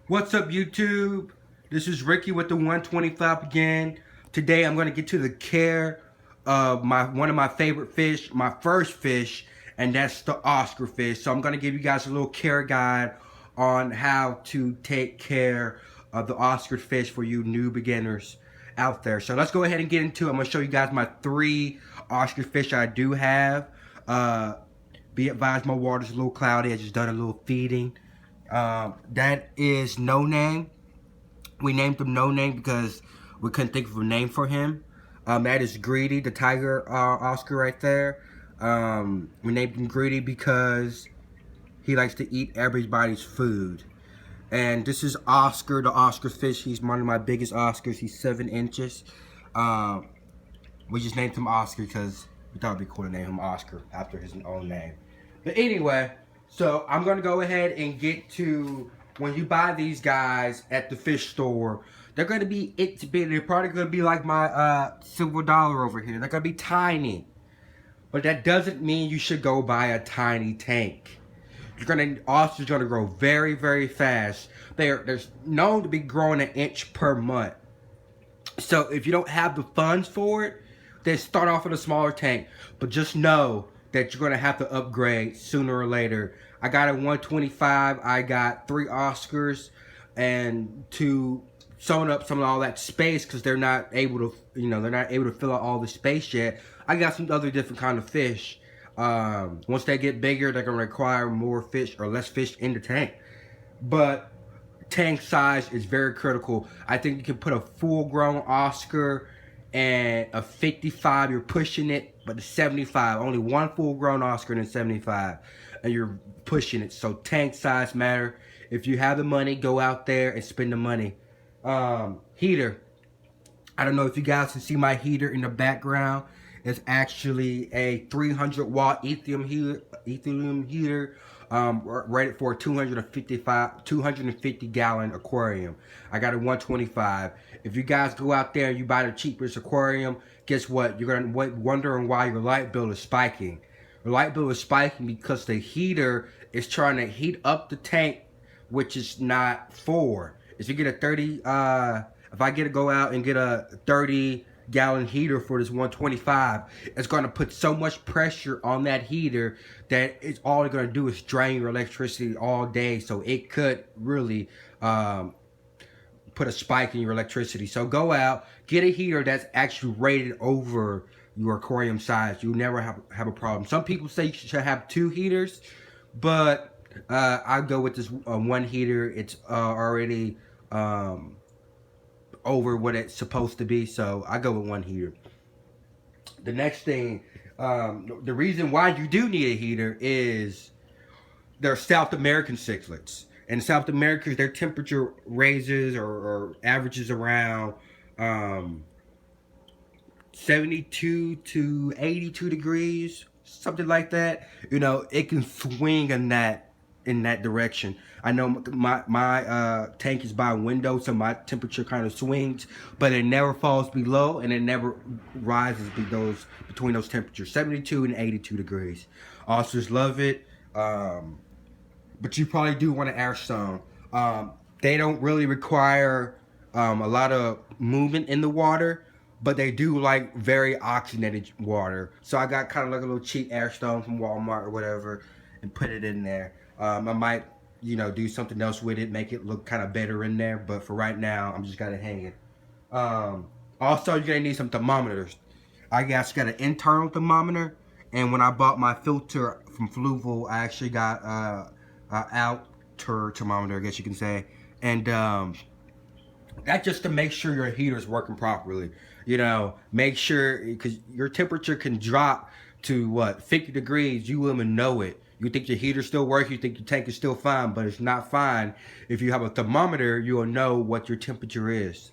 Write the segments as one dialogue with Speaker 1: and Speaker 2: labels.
Speaker 1: What's up, YouTube? This is Ricky with the 125 again. Today I'm going to get to the care of one of my favorite fish, my first fish, and that's the Oscar fish. So I'm going to give you guys a little care guide on how to take care of the Oscar fish for you new beginners out there. So let's go ahead and get into it. I'm going to show you guys my 3 Oscar fish I do have. Be advised, my water's a little cloudy. I just done a little feeding. That is No Name. We named him No Name because we couldn't think of a name for him. That is Greedy, the tiger Oscar right there. We named him Greedy because he likes to eat everybody's food. And this is Oscar, the Oscar fish. He's one of my biggest Oscars. He's 7 inches. We just named him Oscar because we thought it'd be cool to name him Oscar after his own name. But anyway, so I'm going to go ahead and get to when you buy these guys at the fish store. They're going to be itty bitty. They're probably going to be like my silver dollar over here. They're going to be tiny. But that doesn't mean you should go buy a tiny tank. Oysters are going to grow very, very fast. They're known to be growing an inch per month. So if you don't have the funds for it, then start off with a smaller tank. But just know that you're going to have to upgrade sooner or later. I got a 125. I got 3 Oscars, and to sewn up some of all that space because they're not able to, they're not able to fill out all the space yet. I got some other different kind of fish. Once they get bigger, they're going to require more fish or less fish in the tank. But tank size is very critical. I think you can put a full-grown Oscar and a 55, you're pushing it, but a 75, only one full-grown Oscar and a 75, and you're pushing it. So tank size matter. If you have the money, go out there and spend the money. Heater. I don't know if you guys can see my heater in the background. It's actually a 300-watt ethylene heater. Rated for a 250 gallon aquarium. I got a 125. If you guys go out there and you buy the cheapest aquarium, guess what? You're gonna wondering why your light bill is spiking. Your light bill is spiking because the heater is trying to heat up the tank, which is not for. If you get a 30, if I go out and get a 30-gallon heater for this 125, it's going to put so much pressure on that heater that it's all it's going to do is drain your electricity all day. So it could really put a spike in your electricity. So go out, get a heater that's actually rated over your aquarium size. You'll never have a problem. Some people say you should have 2 heaters, but I go with this one heater. It's already over what it's supposed to be, so I go with 1 heater. The next thing, the reason why you do need a heater is they're South American cichlids. In South America, their temperature raises or averages around 72 to 82 degrees, something like that. It can swing in that direction. I know my tank is by a window, so my temperature kind of swings, but it never falls below and it never rises between those temperatures, 72 and 82 degrees. Oysters love it, but you probably do want to air stone. They don't really require a lot of movement in the water, but they do like very oxygenated water. So I got kind of like a little cheap air stone from Walmart or whatever and put it in there. I might, do something else with it, make it look kind of better in there. But for right now, I'm just gonna hang it. Also, you're gonna need some thermometers. I got an internal thermometer, and when I bought my filter from Fluval, I actually got an outer thermometer, I guess you can say, and that's just to make sure your heater is working properly. Make sure, because your temperature can drop to 50 degrees. You wouldn't even know it. You think your heater still works, you think your tank is still fine, but it's not fine. If you have a thermometer, you'll know what your temperature is.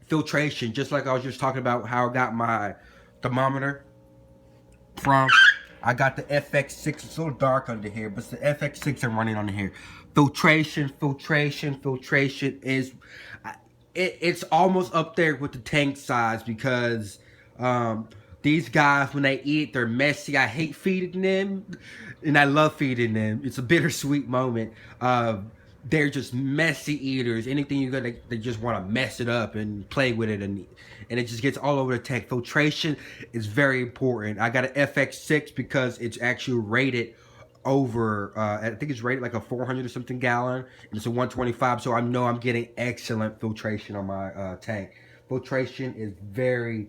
Speaker 1: Filtration, just like I was just talking about how I got my thermometer from. I got the FX6, it's a little dark under here, but it's the FX6 I'm running under here. Filtration is, it's almost up there with the tank size because These guys, when they eat, they're messy. I hate feeding them, and I love feeding them. It's a bittersweet moment. They're just messy eaters. Anything you got, they just want to mess it up and play with it, and it just gets all over the tank. Filtration is very important. I got an FX6 because it's actually rated over. I think it's rated like a 400 or something gallon, and it's a 125. So I know I'm getting excellent filtration on my tank. Filtration is very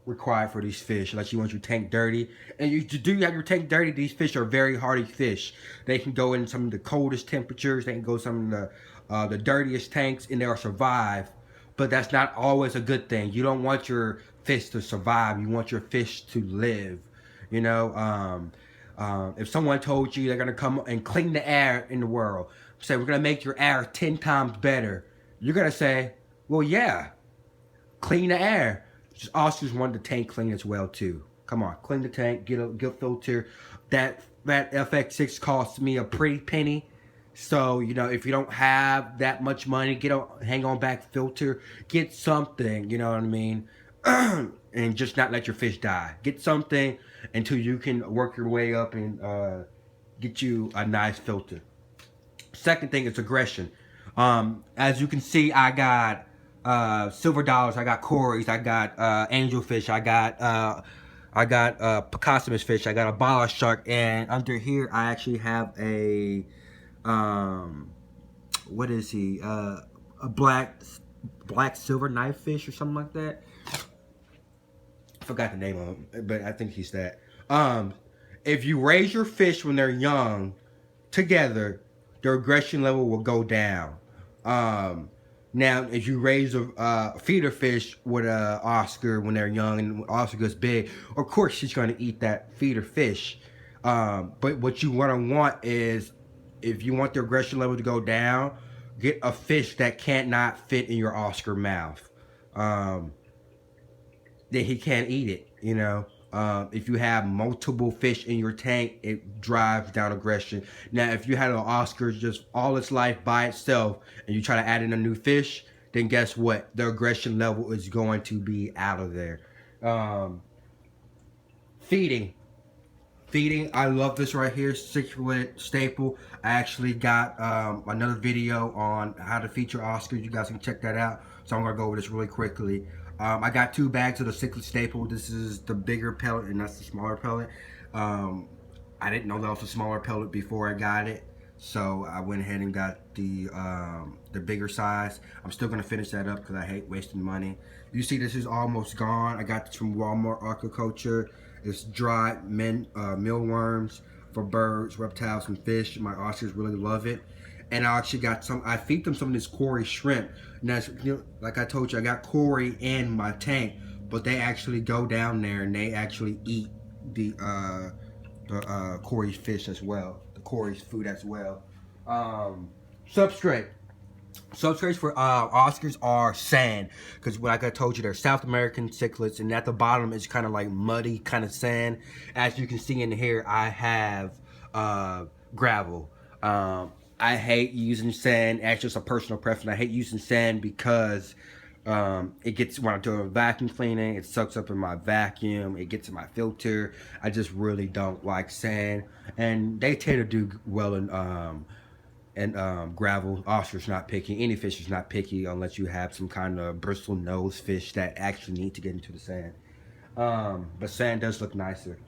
Speaker 1: required for these fish unless you want your tank dirty. And you do have your tank dirty, these fish are very hardy fish. They can go in some of the coldest temperatures, they can go some of the dirtiest tanks, and they'll survive. But that's not always a good thing. You don't want your fish to survive, you want your fish to live. You know, if someone told you they're gonna come and clean the air in the world, say we're gonna make your air 10 times better, you're gonna say, well, yeah, clean the air. Oscars want the tank clean as well too. Come on, clean the tank, get a filter. That FX6 cost me a pretty penny. So, you know, if you don't have that much money, get a hang on back filter. Get something, you know what I mean? And just not let your fish die. Get something until you can work your way up and get you a nice filter. Second thing is aggression. As you can see, I got silver dollars, I got cories, I got angelfish, I got Picassomus fish, I got a bala shark, and under here I actually have a what is he? A black silver knife fish or something like that. I forgot the name of him, but I think he's that. If you raise your fish when they're young together, their aggression level will go down. Now, if you raise a feeder fish with a Oscar when they're young and Oscar gets big, of course she's going to eat that feeder fish. But what you want is, if you want the aggression level to go down, get a fish that cannot fit in your Oscar mouth. Then he can't eat it, you know. If you have multiple fish in your tank, it drives down aggression. Now, if you had an Oscar just all its life by itself and you try to add in a new fish, then guess what? The aggression level is going to be out of there. Feeding. I love this right here, cichlid staple. I actually got another video on how to feed your Oscars. You guys can check that out. So I'm going to go over this really quickly. I got 2 bags of the cichlid staple. This is the bigger pellet and that's the smaller pellet. I didn't know that was a smaller pellet before I got it. So I went ahead and got the bigger size. I'm still going to finish that up because I hate wasting money. You see this is almost gone. I got this from Walmart Aquaculture. It's dried mealworms for birds, reptiles, and fish. My Oscars really love it. And I actually got some, I feed them some of this cory shrimp. And that's, you know, like I told you, I got cory in my tank, but they actually go down there and they actually eat the cory fish as well, the cory's food as well. Substrate. Substrates for Oscars are sand, because like I told you, they're South American cichlids, and at the bottom is kind of like muddy kind of sand. As you can see in here, I have gravel. I hate using sand. That's just a personal preference. I hate using sand because it gets, when I'm doing vacuum cleaning, it sucks up in my vacuum, it gets in my filter. I just really don't like sand, and they tend to do well in gravel. Oscar's not picky. Any fish is not picky unless you have some kind of bristle nose fish that actually need to get into the sand. But sand does look nicer.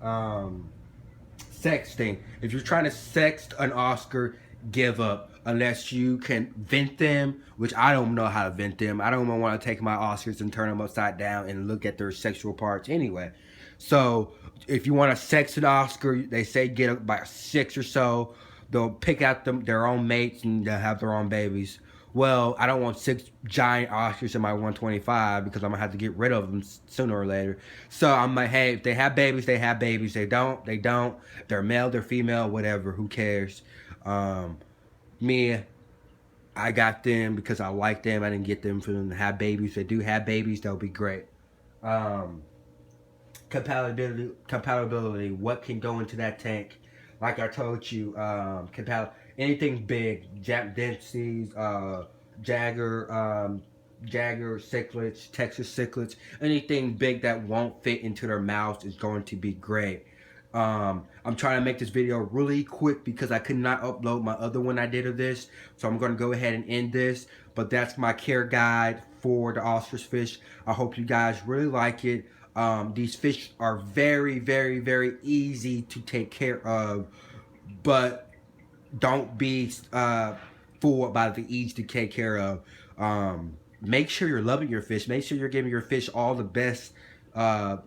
Speaker 1: Sexting. If you're trying to sext an Oscar, give up. Unless you can vent them, which I don't know how to vent them. I don't want to take my Oscars and turn them upside down and look at their sexual parts anyway. So if you want to sex an Oscar, they say get up by 6 or so. They'll pick out their own mates and they'll have their own babies. Well, I don't want 6 giant Oscars in my 125 because I'm going to have to get rid of them sooner or later. So I'm like, hey, if they have babies, they have babies. They don't, they don't. They're male, they're female, whatever. Who cares? Me, I got them because I like them. I didn't get them for them to have babies. If they do have babies, they'll be great. Compatibility. What can go into that tank? Like I told you, anything big, Jack Dempsey's, Jagger, Jagger cichlids, Texas cichlids, anything big that won't fit into their mouths is going to be great. I'm trying to make this video really quick because I could not upload my other one I did of this. So I'm going to go ahead and end this. But that's my care guide for the ostrich fish. I hope you guys really like it. These fish are very, very, very easy to take care of. But don't be fooled by the ease to take care of. Make sure you're loving your fish. Make sure you're giving your fish uh,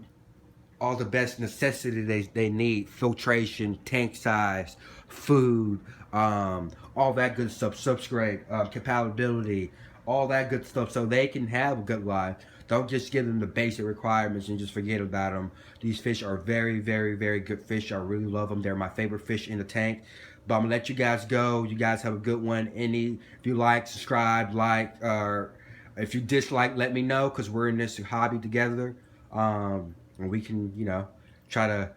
Speaker 1: all the best necessity they need. Filtration, tank size, food, all that good stuff. Substrate, compatibility, all that good stuff, so they can have a good life. Don't just give them the basic requirements and just forget about them. These fish are very, very, very good fish. I really love them. They're my favorite fish in the tank. But I'm gonna let you guys go. You guys have a good one. If you like, subscribe, like, or if you dislike, let me know, because we're in this hobby together. And we can, try to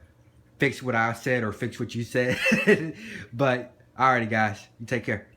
Speaker 1: fix what I said or fix what you said. But alrighty, guys, you take care.